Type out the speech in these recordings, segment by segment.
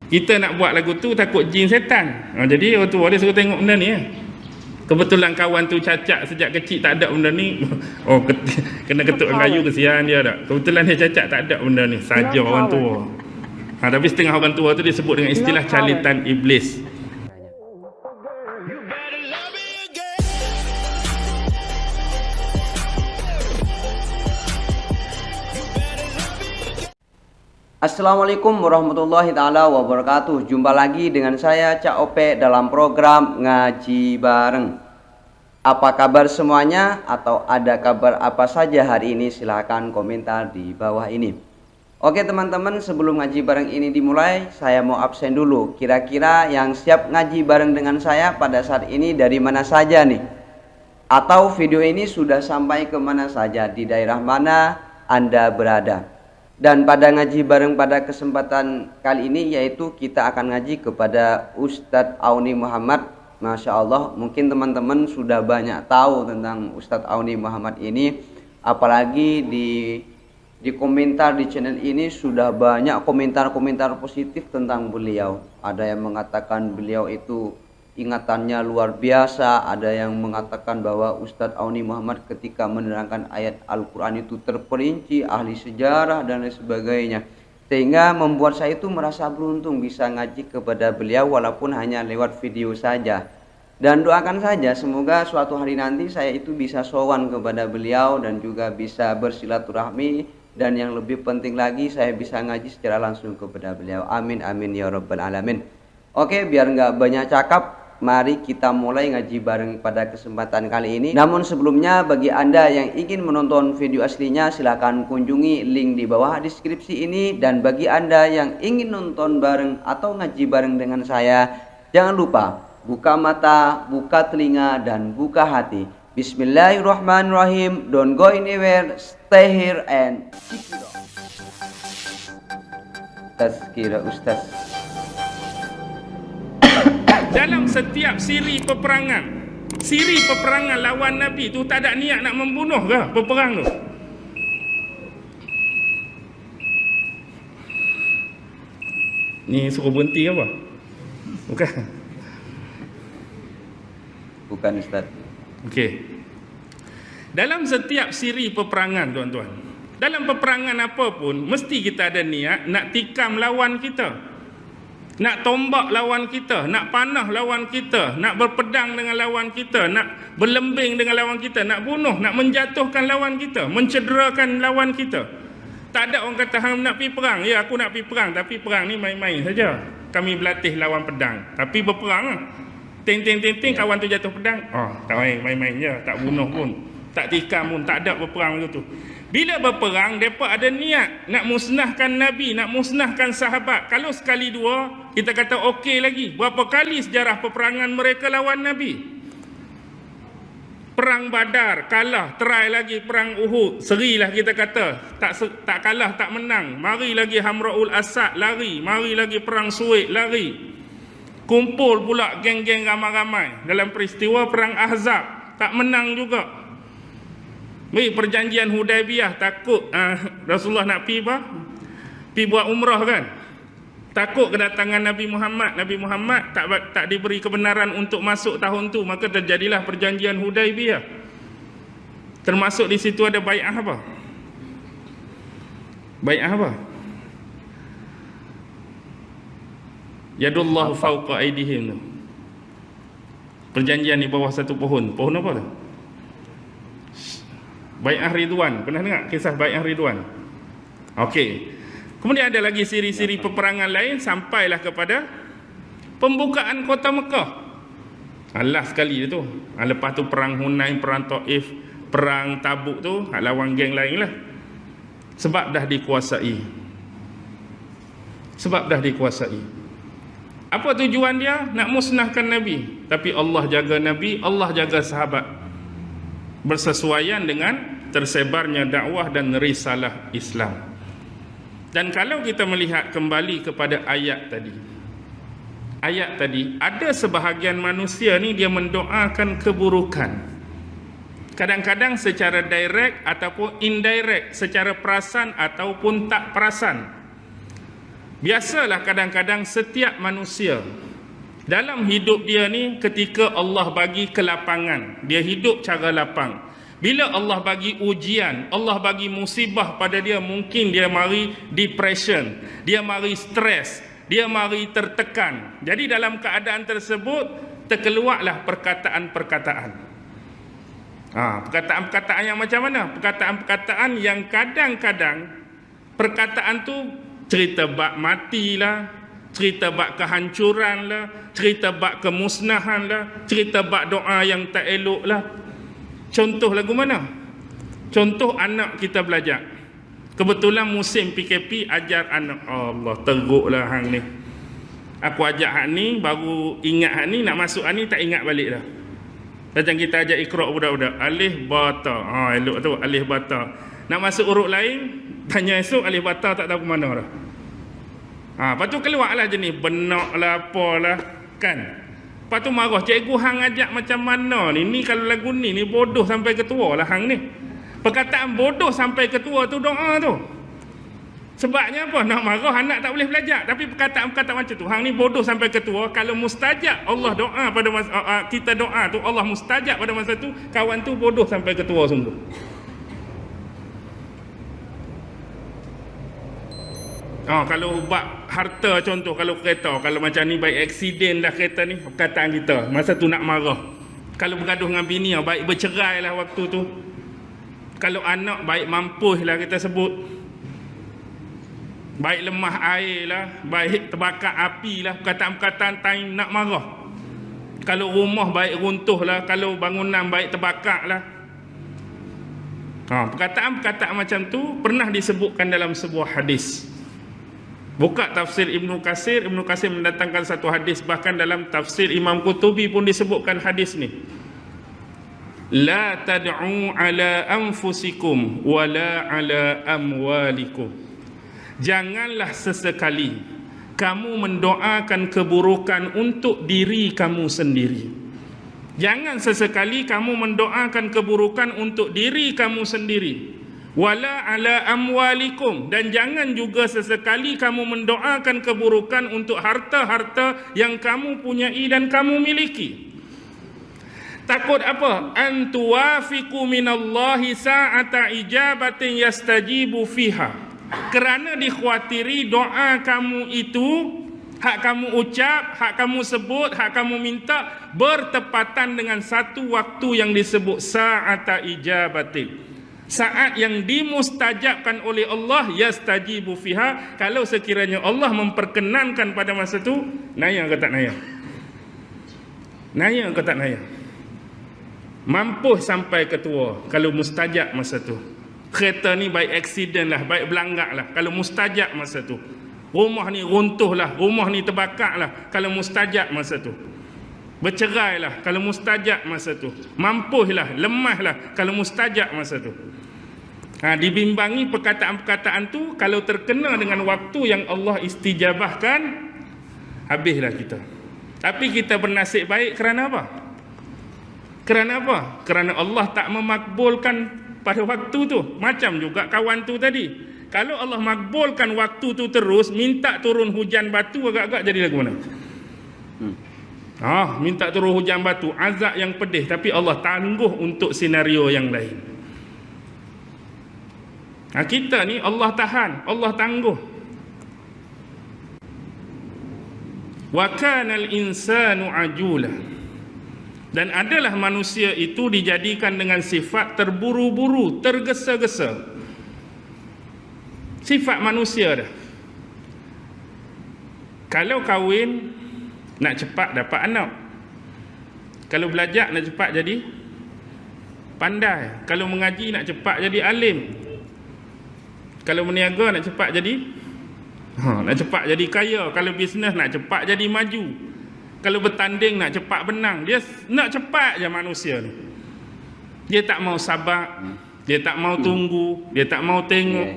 Kita nak buat lagu tu takut jin setan. Jadi orang tua dia suruh tengok benda ni. Kebetulan kawan tu cacat sejak kecil, tak ada benda ni. Kena ketuk kayu, kesian dia tak. Kebetulan dia cacat, tak ada benda ni. Saja orang tua. Tapi setengah orang tua tu disebut dengan istilah calitan iblis. Assalamualaikum warahmatullahi ta'ala wabarakatuh. Jumpa lagi dengan saya Cak Ope dalam program Ngaji Bareng. Apa kabar semuanya? Atau ada kabar apa saja hari ini? Silahkan komentar di bawah ini. Oke teman-teman, sebelum Ngaji Bareng ini dimulai, saya mau absen dulu. Kira-kira yang siap ngaji bareng dengan saya pada saat ini dari mana saja nih? Atau video ini sudah sampai ke mana saja, di daerah mana Anda berada? Dan pada ngaji bareng pada kesempatan kali ini, yaitu kita akan ngaji kepada Ustadz Auni Muhammad. Masya Allah, mungkin teman-teman sudah banyak tahu tentang Ustadz Auni Muhammad ini. Apalagi di komentar di channel ini sudah banyak komentar-komentar positif tentang beliau. Ada yang mengatakan beliau itu ingatannya luar biasa, ada yang mengatakan bahwa Ustadz Auni Muhammad ketika menerangkan ayat Al-Quran itu terperinci, ahli sejarah dan lain sebagainya, sehingga membuat saya itu merasa beruntung bisa ngaji kepada beliau walaupun hanya lewat video saja. Dan doakan saja semoga suatu hari nanti saya itu bisa sowan kepada beliau dan juga bisa bersilaturahmi, dan yang lebih penting lagi saya bisa ngaji secara langsung kepada beliau. Amin amin ya rabbal alamin. Oke, biar nggak banyak cakap, mari kita mulai ngaji bareng pada kesempatan kali ini. Namun sebelumnya, bagi Anda yang ingin menonton video aslinya, silahkan kunjungi link di bawah deskripsi ini. Dan bagi Anda yang ingin nonton bareng atau ngaji bareng dengan saya, jangan lupa buka mata, buka telinga, dan buka hati. Bismillahirrahmanirrahim. Don't go anywhere, stay here and Tazkira Ustaz. Dalam setiap siri peperangan lawan Nabi tu tak ada niat nak membunuh ke peperang tu? Ni suruh berhenti apa? Bukan. Bukan Ustaz. Okey. Dalam setiap siri peperangan, tuan-tuan, dalam peperangan apa pun mesti kita ada niat nak tikam lawan kita, nak tombak lawan kita, nak panah lawan kita, nak berpedang dengan lawan kita, nak berlembing dengan lawan kita, nak bunuh, nak menjatuhkan lawan kita, mencederakan lawan kita. Tak ada orang kata hang nak pergi perang. Ya, aku nak pergi perang, tapi perang ni main-main saja. Kami berlatih lawan pedang, tapi berperang lah. Ting-ting-ting, kawan tu jatuh pedang, tak main-main je, tak bunuh pun, tak tikam pun, tak ada berperang macam tu. Bila berperang, mereka ada niat nak musnahkan Nabi, nak musnahkan sahabat. Kalau sekali dua, kita kata okey lagi. Berapa kali sejarah peperangan mereka lawan Nabi? Perang Badar, kalah. Try lagi perang Uhud, serilah kita kata. Tak kalah, tak menang. Mari lagi Hamraul Asad, lari. Mari lagi perang Sued, lari. Kumpul pula geng-geng ramai-ramai dalam peristiwa perang Ahzab, tak menang juga. Perjanjian Hudaibiyah, takut Rasulullah nak pergi apa? Pergi buat umrah kan? Takut kedatangan Nabi Muhammad tak diberi kebenaran untuk masuk tahun tu, maka terjadilah perjanjian Hudaibiyah. Termasuk di situ ada bai'ah apa? Bai'ah apa? Yadullahu fawqa aydihim. Perjanjian di bawah satu pohon. Pohon apa tu? Bai'ah Ridwan. Pernah dengar kisah Bai'ah Ridwan? Okey. Kemudian ada lagi siri-siri peperangan lain sampailah kepada pembukaan kota Mekah. Last sekali tu. Lepas tu perang Hunain, perang Taif, perang Tabuk tu, lawan geng lain lah. Sebab dah dikuasai. Apa tujuan dia? Nak musnahkan Nabi. Tapi Allah jaga Nabi, Allah jaga sahabat, bersesuaian dengan tersebarnya dakwah dan risalah Islam. Dan kalau kita melihat kembali kepada ayat tadi, ada sebahagian manusia ni dia mendoakan keburukan. Kadang-kadang secara direct ataupun indirect, secara perasan ataupun tak perasan. Biasalah kadang-kadang setiap manusia dalam hidup dia ni, ketika Allah bagi kelapangan, dia hidup cara lapang. Bila Allah bagi ujian, Allah bagi musibah pada dia, mungkin dia mari depression, dia mari stres, dia mari tertekan. Jadi dalam keadaan tersebut terkeluarlah perkataan-perkataan. Perkataan-perkataan yang macam mana? Perkataan-perkataan yang kadang-kadang perkataan tu cerita bak matilah, cerita bak kehancuran lah, cerita bak kemusnahan lah, cerita bak doa yang tak elok lah. Contoh lagu mana? Contoh anak kita belajar. Kebetulan musim PKP, ajar anak. Allah, teruklah hang ni. Aku ajak hang ni, baru ingat hang ni, nak masuk hang ni tak ingat balik dah. Macam kita ajak Iqra' budak-budak, alif bata. Elok tu, alif bata. Nak masuk huruf lain, tanya esok alif bata tak tahu ke mana dah. Lepas tu keluarlah jenis benak lah, apalah, kan. Lepas tu marah, cikgu hang ajak macam mana ni? Ni kalau lagu ni bodoh sampai ketua lah hang ni. Perkataan bodoh sampai ketua tu doa tu. Sebabnya apa? Nak marah anak tak boleh belajar. Tapi perkataan-perkataan macam tu, hang ni bodoh sampai ketua, kalau mustajab Allah doa pada masa kita doa tu, Allah mustajab pada masa tu, kawan tu bodoh sampai ketua sungguh. Kalau bak harta contoh, kalau kereta, kalau macam ni baik aksiden dah kereta ni, perkataan kita masa tu nak marah. Kalau bergaduh dengan bini, baik bercerai lah waktu tu. Kalau anak, baik mampus lah kita sebut. Baik lemah air lah, baik terbakar api lah, perkataan-perkataan time nak marah. Kalau rumah baik runtuh lah, kalau bangunan baik terbakar lah. Perkataan-perkataan macam tu pernah disebutkan dalam sebuah hadis. Buka tafsir Ibnu Katsir mendatangkan satu hadis, bahkan dalam tafsir Imam Qurtubi pun disebutkan hadis ni. La tad'u ala anfusikum wala ala amwalikum. Janganlah sesekali kamu mendoakan keburukan untuk diri kamu sendiri. Jangan sesekali kamu mendoakan keburukan untuk diri kamu sendiri. Wala ala amwalikum, dan jangan juga sesekali kamu mendoakan keburukan untuk harta-harta yang kamu punyai dan kamu miliki. Takut apa? An tuwafiqu minallahi sa'ata ijabatin yastajibu fiha. Kerana dikhawatiri doa kamu itu, hak kamu ucap, hak kamu sebut, hak kamu minta bertepatan dengan satu waktu yang disebut sa'ata ijabatin, saat yang dimustajabkan oleh Allah, yastajibu fiha. Kalau sekiranya Allah memperkenankan pada masa tu, naya ke tak naya? Naya ke tak naya? Mampus sampai ketua kalau mustajab masa tu. Kereta ni baik aksiden lah, baik belanggar lah, kalau mustajab masa tu. Rumah ni runtuh lah, rumah ni terbakar lah, kalau mustajab masa tu. Bercerai lah kalau mustajab masa tu. Mampus lah, lemah lah kalau mustajab masa tu. Dibimbangi perkataan-perkataan tu, kalau terkena dengan waktu yang Allah istijabahkan, habislah kita. Tapi kita bernasib baik kerana apa? Kerana apa? Kerana Allah tak memakbulkan pada waktu tu. Macam juga kawan tu tadi, kalau Allah makbulkan waktu tu terus, minta turun hujan batu, agak-agak jadi lagu mana? Minta turun hujan batu, azab yang pedih, tapi Allah tangguh untuk senario yang lain. Kita ni Allah tahan, Allah tangguh. Wa kanal insanu ajula. Dan adalah manusia itu dijadikan dengan sifat terburu-buru, tergesa-gesa. Sifat manusia dah. Kalau kahwin, nak cepat dapat anak. Kalau belajar, nak cepat jadi pandai. Kalau mengaji, nak cepat jadi alim. Kalau berniaga, nak cepat jadi nak cepat jadi kaya. Kalau bisnes, nak cepat jadi maju. Kalau bertanding, nak cepat menang. Dia nak cepat je manusia ni. Dia tak mau sabar, dia tak mau tunggu, dia tak mau tengok,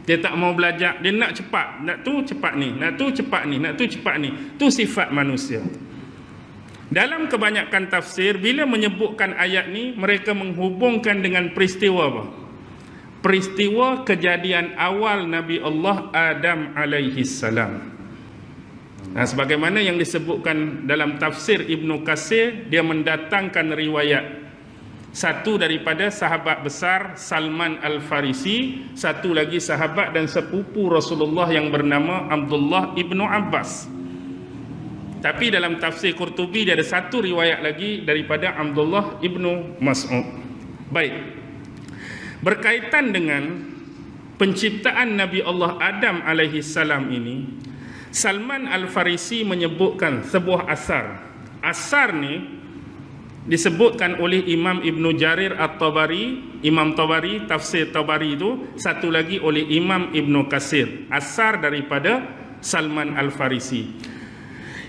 dia tak mau belajar. Dia nak cepat. Nak tu cepat ni, nak tu cepat ni, nak tu cepat ni. Tu sifat manusia. Dalam kebanyakan tafsir, bila menyebutkan ayat ni, mereka menghubungkan dengan peristiwa apa? Peristiwa kejadian awal Nabi Allah Adam alaihi salam. Nah, sebagaimana yang disebutkan dalam tafsir Ibnu Katsir, dia mendatangkan riwayat satu daripada sahabat besar Salman Al-Farisi, satu lagi sahabat dan sepupu Rasulullah yang bernama Abdullah ibnu Abbas. Tapi dalam tafsir Qurtubi dia ada satu riwayat lagi daripada Abdullah ibnu Mas'ud. Baik, berkaitan dengan penciptaan Nabi Allah Adam alaihi salam ini, Salman Al-Farisi menyebutkan sebuah asar. Asar ni disebutkan oleh Imam Ibnu Jarir At-Tabari, Imam Tabari, tafsir Tabari itu, satu lagi oleh Imam Ibnu Katsir. Asar daripada Salman Al-Farisi,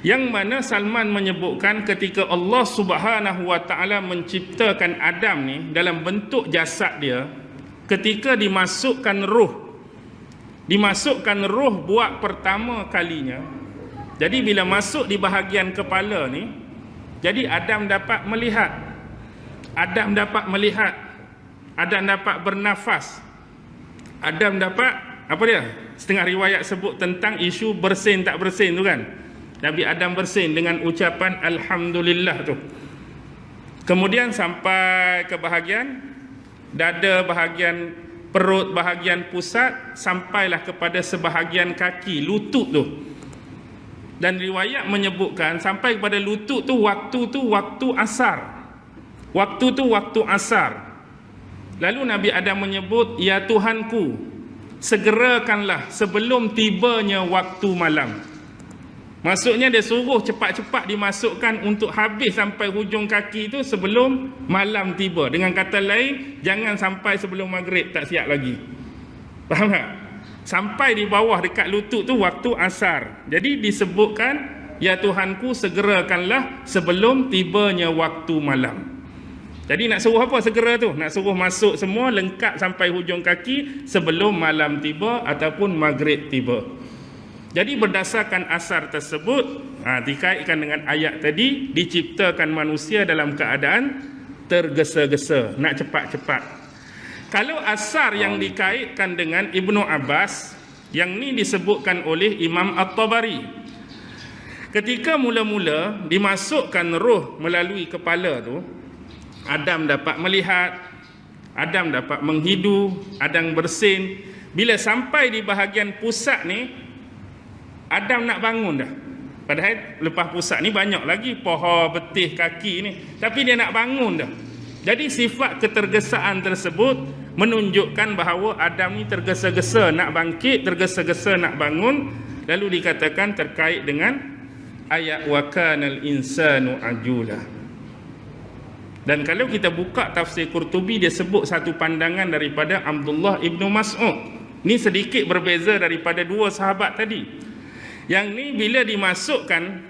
yang mana Salman menyebutkan ketika Allah Subhanahu wa taala menciptakan Adam ni dalam bentuk jasad dia, ketika dimasukkan roh buat pertama kalinya. Jadi bila masuk di bahagian kepala ni, jadi Adam dapat melihat, Adam dapat bernafas, Adam dapat apa dia? Setengah riwayat sebut tentang isu bersin tak bersin tu kan. Nabi Adam bersin dengan ucapan Alhamdulillah tu. Kemudian sampai ke bahagian dada, bahagian perut, bahagian pusat, sampailah kepada sebahagian kaki, lutut tu. Dan riwayat menyebutkan sampai kepada lutut tu waktu asar. Waktu asar. Lalu Nabi Adam menyebut, "Ya Tuhanku, segerakanlah sebelum tibanya waktu malam." Maksudnya dia suruh cepat-cepat dimasukkan untuk habis sampai hujung kaki itu sebelum malam tiba. Dengan kata lain, jangan sampai sebelum maghrib tak siap lagi. Faham tak? Sampai di bawah dekat lutut tu waktu asar. Jadi disebutkan, "Ya Tuhanku, segerakanlah sebelum tibanya waktu malam." Jadi nak suruh apa segera tu? Nak suruh masuk semua lengkap sampai hujung kaki sebelum malam tiba ataupun maghrib tiba. Jadi berdasarkan asar tersebut, dikaitkan dengan ayat tadi, diciptakan manusia dalam keadaan tergesa-gesa, nak cepat-cepat. Kalau asar yang dikaitkan dengan Ibnu Abbas, yang ni disebutkan oleh Imam At-Tabari. Ketika mula-mula dimasukkan roh melalui kepala tu, Adam dapat melihat, Adam dapat menghidu, Adam bersin. Bila sampai di bahagian pusat ni, Adam nak bangun dah. Padahal lepas pusat ni banyak lagi paha, betih, kaki ni, tapi dia nak bangun dah. Jadi sifat ketergesaan tersebut menunjukkan bahawa Adam ni tergesa-gesa nak bangkit, tergesa-gesa nak bangun. Lalu dikatakan terkait dengan ayat wa kanal insanu ajula. Dan kalau kita buka tafsir Qurtubi, dia sebut satu pandangan daripada Abdullah ibnu Mas'ud. Ni sedikit berbeza daripada dua sahabat tadi. Yang ni bila dimasukkan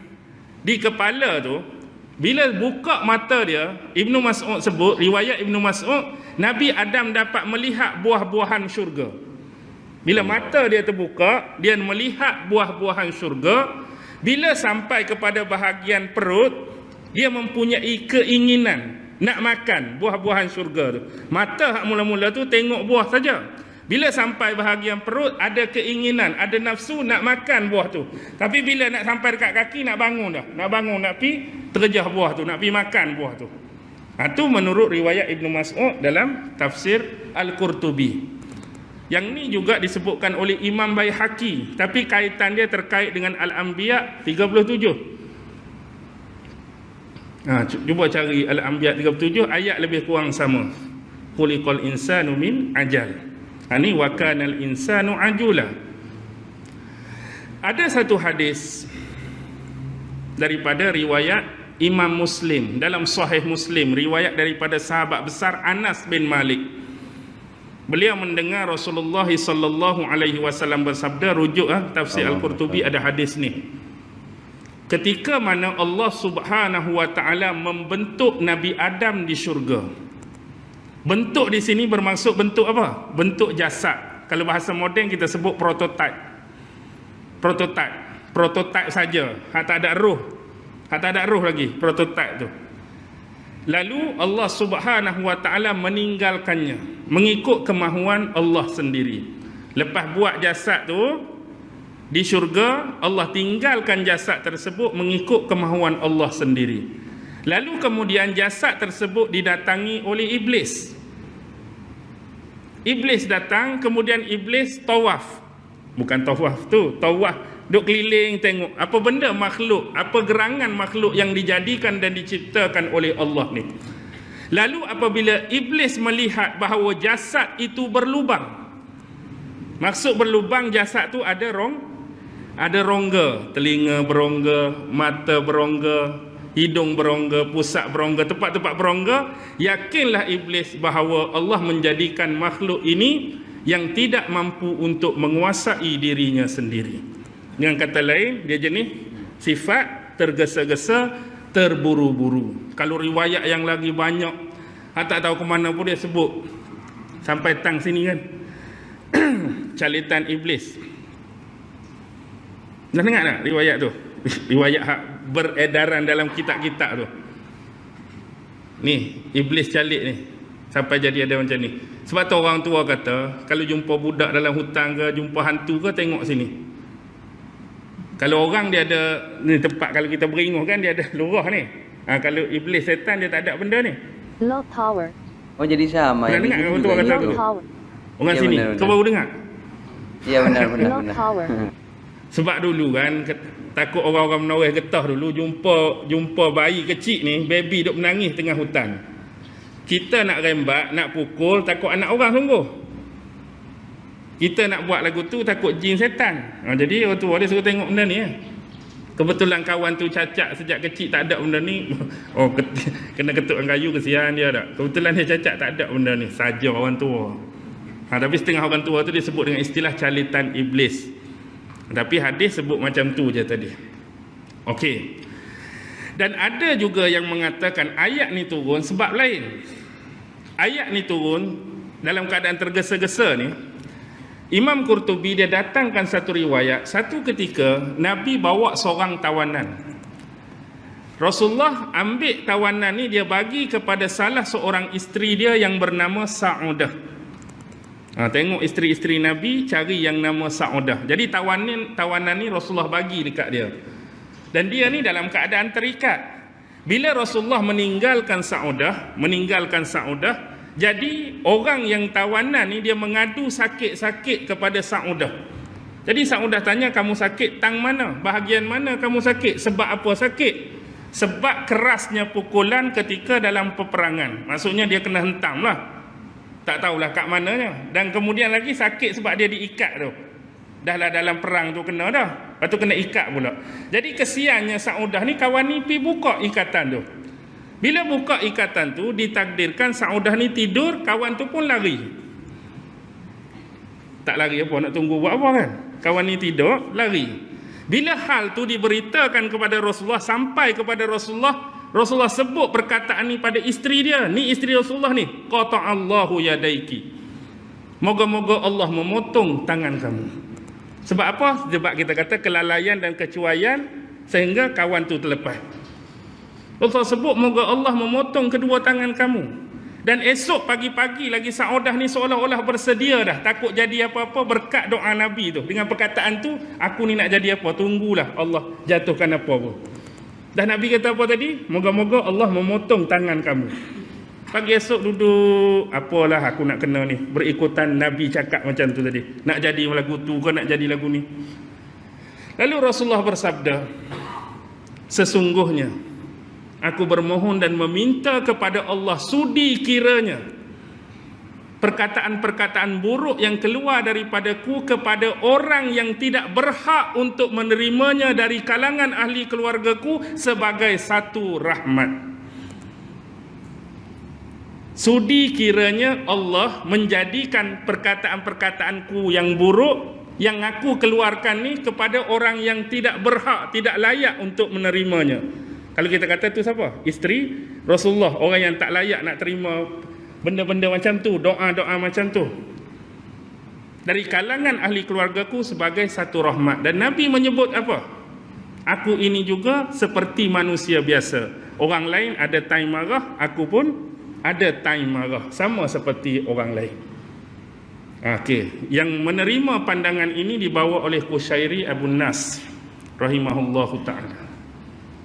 di kepala tu, bila buka mata dia, Ibnu Mas'ud sebut, riwayat Ibnu Mas'ud, Nabi Adam dapat melihat buah-buahan syurga. Bila mata dia terbuka, dia melihat buah-buahan syurga. Bila sampai kepada bahagian perut, dia mempunyai keinginan nak makan buah-buahan syurga tu. Mata hak mula-mula tu tengok buah saja. Bila sampai bahagian perut, ada keinginan, ada nafsu nak makan buah tu. Tapi bila nak sampai dekat kaki, nak bangun dah. Nak bangun, nak pi terjah buah tu, nak pi makan buah tu. Itu menurut riwayat Ibnu Mas'ud dalam tafsir Al-Qurtubi. Yang ni juga disebutkan oleh Imam Baihaqi, tapi kaitan dia terkait dengan Al-Anbiya 37. Cuba cari Al-Anbiya 37, ayat lebih kurang sama. Khuliqal insanu min ajal. Ini wa kanal insanu ajula. Ada satu hadis daripada riwayat Imam Muslim, dalam Sahih Muslim, riwayat daripada sahabat besar Anas bin Malik. Beliau mendengar Rasulullah sallallahu alaihi wasallam bersabda, rujuk tafsir Al-Qurtubi ada hadis ni. Ketika mana Allah Subhanahu wa taala membentuk Nabi Adam di syurga. Bentuk di sini bermaksud bentuk apa? Bentuk jasad. Kalau bahasa moden kita sebut prototype. Prototype saja. Tak ada roh. Tak ada roh lagi prototype tu. Lalu Allah Subhanahu wa taala meninggalkannya mengikut kemahuan Allah sendiri. Lepas buat jasad tu, Di syurga Allah tinggalkan jasad tersebut mengikut kemahuan Allah sendiri. Lalu kemudian jasad tersebut didatangi oleh iblis. Iblis datang, kemudian iblis tawaf. Bukan tawaf tu, tawaf, duk keliling tengok apa benda makhluk, apa gerangan makhluk yang dijadikan dan diciptakan oleh Allah ni. Lalu apabila iblis melihat bahawa jasad itu berlubang, maksud berlubang, jasad tu ada rongga, telinga berongga, mata berongga, hidung berongga, pusat berongga, tempat-tempat berongga. Yakinlah iblis bahawa Allah menjadikan makhluk ini yang tidak mampu untuk menguasai dirinya sendiri. Dengan kata lain, dia jenis sifat tergesa-gesa, terburu-buru. Kalau riwayat yang lagi banyak, tak tahu ke mana pun dia sebut. Sampai tang sini kan. Calitan iblis. Dah dengar tak riwayat tu? Riwayat hak beredaran dalam kitab-kitab tu. Ni, iblis calik ni. Sampai jadi ada macam ni. Sebab tu orang tua kata, kalau jumpa budak dalam hutan ke, jumpa hantu ke, tengok sini. Kalau orang dia ada, ni tempat kalau kita beringuh kan, dia ada lurah ni. Kalau iblis setan dia tak ada benda ni. Low power. Oh, jadi sama. Pernah dengar orang tua kata Low tu? power. Orang Ya, sini, benar, kau baru dengar? Ya, benar. Low power. Sebab dulu kan, takut orang-orang menoreh getah dulu, jumpa bayi kecil ni, baby duk menangis tengah hutan. Kita nak rembat, nak pukul, takut anak orang sungguh. Kita nak buat lagu tu, takut jin setan. Jadi orang tua dia suruh tengok benda ni. Kebetulan kawan tu cacat sejak kecil, tak ada benda ni. Kena ketuk dengan kayu, kesian dia tak. Kebetulan dia cacat, tak ada benda ni. Saja orang tua. Tapi setengah orang tua tu disebut dengan istilah calitan iblis. Tapi hadis sebut macam tu je tadi. Okey. Dan ada juga yang mengatakan ayat ni turun sebab lain. Ayat ni turun dalam keadaan tergesa-gesa ni. Imam Qurtubi dia datangkan satu riwayat, satu ketika Nabi bawa seorang tawanan. Rasulullah ambil tawanan ni, dia bagi kepada salah seorang isteri dia yang bernama Sa'udah. Tengok isteri-isteri Nabi cari yang nama Sa'udah. Jadi tawanan ni Rasulullah bagi dekat dia. Dan dia ni dalam keadaan terikat. Bila Rasulullah meninggalkan Sa'udah, jadi orang yang tawanan ni dia mengadu sakit-sakit kepada Sa'udah. Jadi Sa'udah tanya, kamu sakit tang mana? Bahagian mana kamu sakit? Sebab apa sakit? Sebab kerasnya pukulan ketika dalam peperangan. Maksudnya dia kena hentam lah. Tak tahulah kat mananya. Dan kemudian lagi sakit sebab dia diikat tu. Dah lah dalam perang tu kena dah. Lepas tu kena ikat pula. Jadi kesiannya Sa'udah ni, kawan ni pergi buka ikatan tu. Bila buka ikatan tu, ditakdirkan Sa'udah ni tidur, kawan tu pun lari. Tak lari apa, nak tunggu buat apa kan? Kawan ni tidur, lari. Bila hal tu diberitakan kepada Rasulullah, sampai kepada Rasulullah, Rasulullah sebut perkataan ni pada isteri dia. Ni isteri Rasulullah ni. Qata'allahu yadaiki. Moga-moga Allah memotong tangan kamu. Sebab apa? Sebab kita kata kelalaian dan kecuaian sehingga kawan tu terlepas. Rasulullah sebut moga Allah memotong kedua tangan kamu. Dan esok pagi-pagi lagi Sa'udah ni seolah-olah bersedia dah, takut jadi apa-apa berkat doa Nabi tu. Dengan perkataan tu, aku ni nak jadi apa? Tunggulah Allah jatuhkan apa pun. Dan Nabi kata apa tadi? Moga-moga Allah memotong tangan kamu. Pagi esok duduk, apalah aku nak kena ni, berikutan Nabi cakap macam tu tadi. Nak jadi lagu tu ke nak jadi lagu ni? Lalu Rasulullah bersabda, sesungguhnya aku bermohon dan meminta kepada Allah, sudi kiranya perkataan-perkataan buruk yang keluar daripadaku kepada orang yang tidak berhak untuk menerimanya dari kalangan ahli keluargaku sebagai satu rahmat. Sudi kiranya Allah menjadikan perkataan-perkataanku yang buruk yang aku keluarkan ni kepada orang yang tidak berhak, tidak layak untuk menerimanya. Kalau kita kata tu siapa? Isteri Rasulullah, orang yang tak layak nak terima benda-benda macam tu, doa-doa macam tu. Dari kalangan ahli keluargaku sebagai satu rahmat. Dan Nabi menyebut apa? Aku ini juga seperti manusia biasa. Orang lain ada time marah, aku pun ada time marah. Sama seperti orang lain. Okey, yang menerima pandangan ini dibawa oleh Qushairi Abu Nas rahimahullahu taala.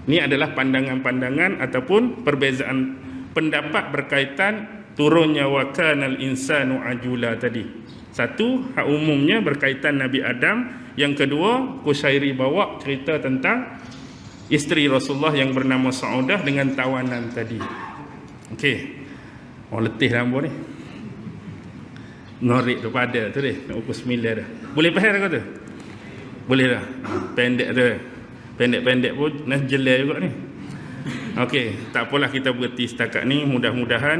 Ini adalah pandangan-pandangan ataupun perbezaan pendapat berkaitan turunnya wa kanal insanu ajula tadi. Satu, hak umumnya berkaitan Nabi Adam. Yang kedua, Qushairi bawa cerita tentang isteri Rasulullah yang bernama Saudah dengan tawanan tadi. Okey. Orang letih lampu ni. Ngorek tu pada tu deh, nak pukul 9 dah. Boleh faham kau tu? Boleh dah. Pendek tu. Pendek-pendek pun nak jelai juga ni. Okey, tak apalah kita berhenti setakat ni. Mudah-mudahan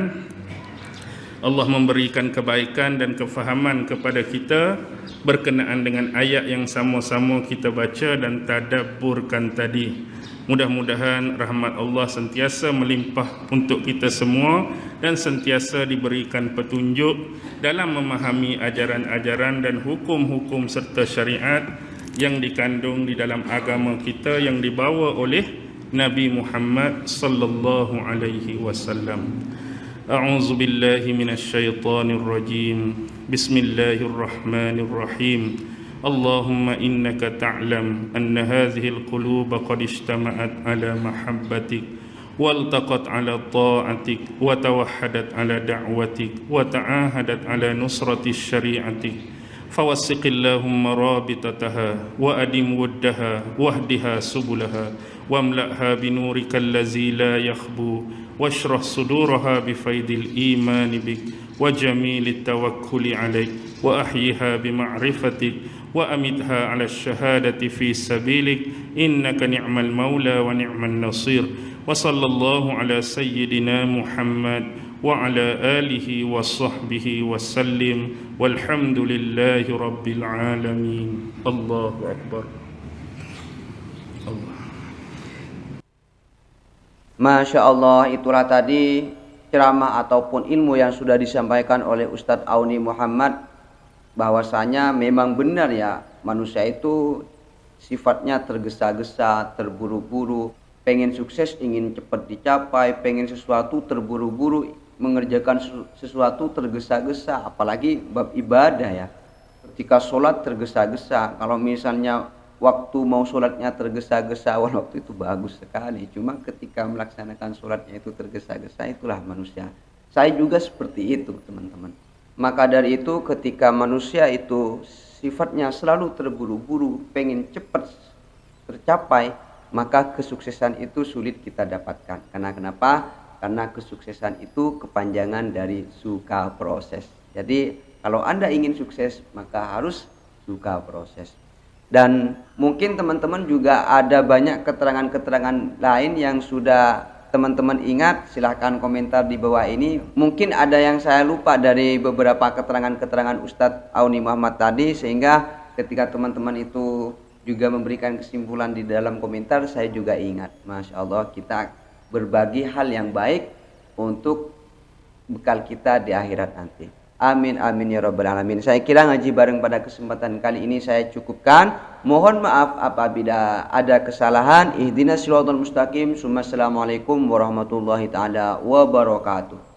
Allah memberikan kebaikan dan kefahaman kepada kita berkenaan dengan ayat yang sama-sama kita baca dan tadabburkan tadi. Mudah-mudahan rahmat Allah sentiasa melimpah untuk kita semua dan sentiasa diberikan petunjuk dalam memahami ajaran-ajaran dan hukum-hukum serta syariat yang dikandung di dalam agama kita yang dibawa oleh Nabi Muhammad sallallahu alaihi wasallam. A'udzu billahi minasyaitonir rajim. Bismillahirrahmanirrahim. Allahumma innaka ta'lam anna hadhihi alqulub qad ijtama'at ala mahabbatik waltaqat ala ta'atik wa tawahhadat ala da'watik wa ta'ahadat ala nusrati syari'atik fawassiq Allahumma rabitataha wa adim wuddaha wahdiha subulaha wamla'ha binurika allazi la yakhbu washrah suduraha bifaidil iman bik wa jamilil tawakkuli alaik wa ahyiha bima'rifatik wa amitha ala syahadati fi sabilik innaka ni'mal maula wa ni'man nasir wa sallallahu ala sayyidina Muhammad wa ala alihi wa sahbihi wa sallim walhamdulillahi rabbil alamin. Allahu akbar. Allah. Masya Allah, itulah tadi ceramah ataupun ilmu yang sudah disampaikan oleh Ustadz Auni Muhammad, bahwasanya memang benar ya, manusia itu sifatnya tergesa-gesa, terburu-buru, pengen sukses, ingin cepat dicapai, pengen sesuatu terburu-buru, mengerjakan sesuatu tergesa-gesa, apalagi bab ibadah ya. Ketika sholat tergesa-gesa, kalau misalnya waktu mau sholatnya tergesa-gesa, waktu itu bagus sekali. Cuma ketika melaksanakan sholatnya itu tergesa-gesa, itulah manusia. Saya juga seperti itu teman-teman. Maka dari itu ketika manusia itu sifatnya selalu terburu-buru, pengen cepat tercapai, maka kesuksesan itu sulit kita dapatkan. Karena kenapa? Karena kesuksesan itu kepanjangan dari suka proses. Jadi kalau Anda ingin sukses, maka harus suka proses. Dan mungkin teman-teman juga ada banyak keterangan-keterangan lain yang sudah teman-teman ingat, silahkan komentar di bawah ini. Mungkin ada yang saya lupa dari beberapa keterangan-keterangan Ustadz Auni Muhammad tadi, sehingga ketika teman-teman itu juga memberikan kesimpulan di dalam komentar, saya juga ingat. Masya Allah, kita berbagi hal yang baik untuk bekal kita di akhirat nanti. Amin amin ya rabbal alamin. Saya kira ngaji bareng pada kesempatan kali ini saya cukupkan. Mohon maaf apabila ada kesalahan. Ihdinas siratal mustaqim. Assalamualaikum warahmatullahi taala wabarakatuh.